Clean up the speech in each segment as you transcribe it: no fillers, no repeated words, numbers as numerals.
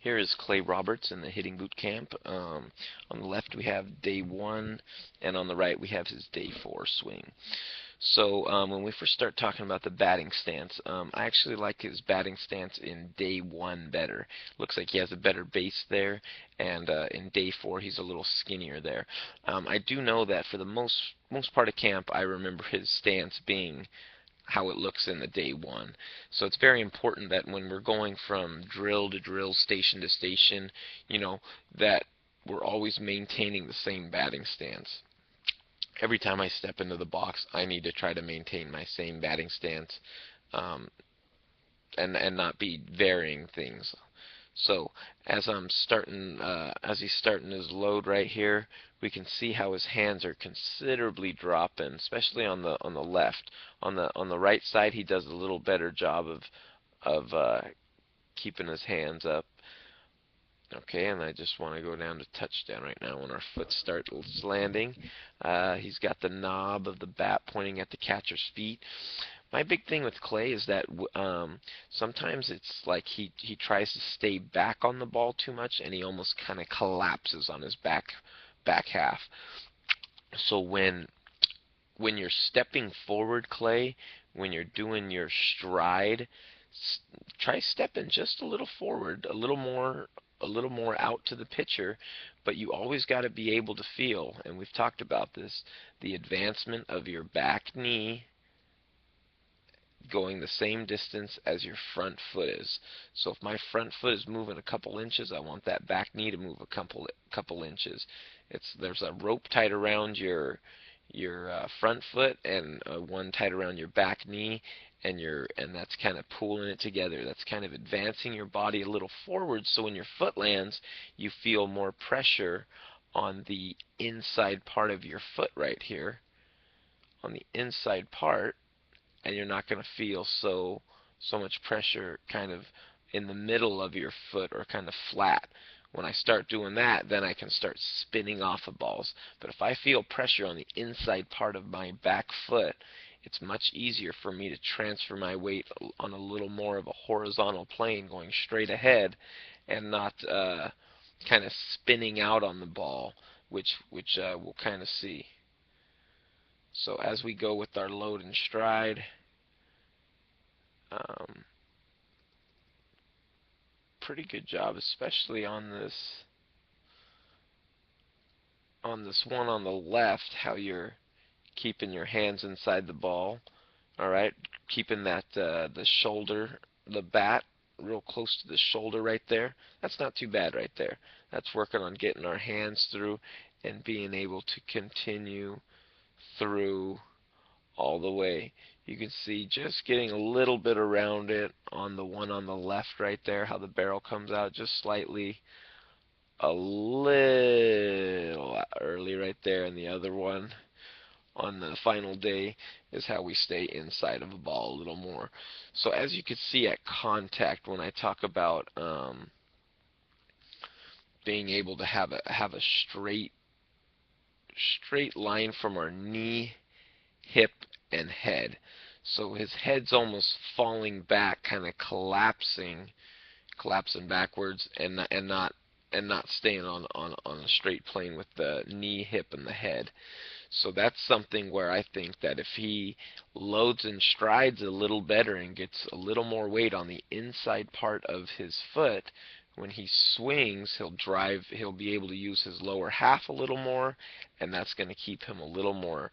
Here is Clay Roberts in the hitting boot camp. On the left we have day 1, and on the right we have his day 4 swing. So when we first start talking about the batting stance, I actually like his batting stance in day 1 better. Looks like he has a better base there, and in day 4 he's a little skinnier there. I do know that for the most part of camp, I remember his stance being how it looks in the day 1. So it's very important that when we're going from drill to drill, station to station, that we're always maintaining the same batting stance. Every time I step into the box, I need to try to maintain my same batting stance, um, and not be varying things. So as he's starting his load right here, we can see how his hands are considerably dropping, especially on the left. On the right side, he does a little better job of keeping his hands up. Okay, and I just want to go down to touchdown right now when our foot starts landing. He's got the knob of the bat pointing at the catcher's feet. My big thing with Clay is that sometimes it's like he tries to stay back on the ball too much, and he almost kind of collapses on his back half. So when you're stepping forward, Clay, when you're doing your stride, try stepping just a little forward, a little more out to the pitcher, but you always got to be able to feel, and we've talked about this, the advancement of your back knee going the same distance as your front foot is. So if my front foot is moving a couple inches, I want that back knee to move a couple inches. There's a rope tied around your front foot, and one tied around your back knee, and that's kind of pulling it together. That's kind of advancing your body a little forward, so when your foot lands, you feel more pressure on the inside part of your foot right here, on the inside part, and you're not going to feel so much pressure kind of in the middle of your foot or kind of flat. When I start doing that, then I can start spinning off of balls. But if I feel pressure on the inside part of my back foot, it's much easier for me to transfer my weight on a little more of a horizontal plane, going straight ahead, and not kind of spinning out on the ball, which we'll kind of see. So as we go with our load and stride, pretty good job, especially on this one on the left, how you're keeping your hands inside the ball. All right, keeping that the shoulder, the bat, real close to the shoulder right there. That's not too bad right there. That's working on getting our hands through and being able to continue through all the way. You can see just getting a little bit around it on the one on the left right there, how the barrel comes out just slightly, a little early right there, and the other one on the final day is how we stay inside of a ball a little more. So as you can see at contact, when I talk about being able to have a straight line from our knee, hip, and head. So his head's almost falling back, kind of collapsing backwards, and not staying on a straight plane with the knee, hip, and the head. So that's something where I think that if he loads and strides a little better and gets a little more weight on the inside part of his foot, when he swings, he'll be able to use his lower half a little more, and that's going to keep him a little more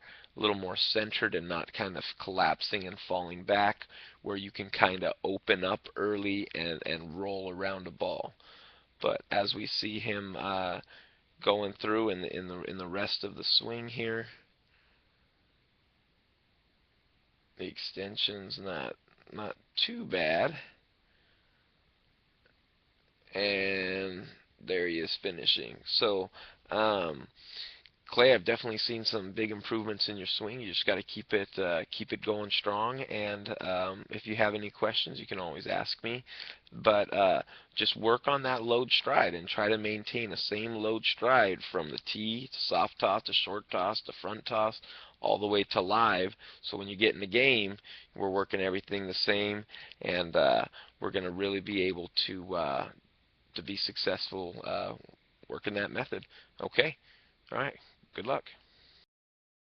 centered and not kind of collapsing and falling back, where you can kind of open up early and roll around a ball. But as we see him going through in the rest of the swing here, the extension's not too bad, and there he is finishing. So Clay, I've definitely seen some big improvements in your swing. You just got to keep it going strong. And if you have any questions, you can always ask me. But just work on that load stride and try to maintain the same load stride from the tee to soft toss to short toss to front toss, all the way to live. So when you get in the game, we're working everything the same, and we're going to really be able to to be successful working that method. Okay, all right. Good luck.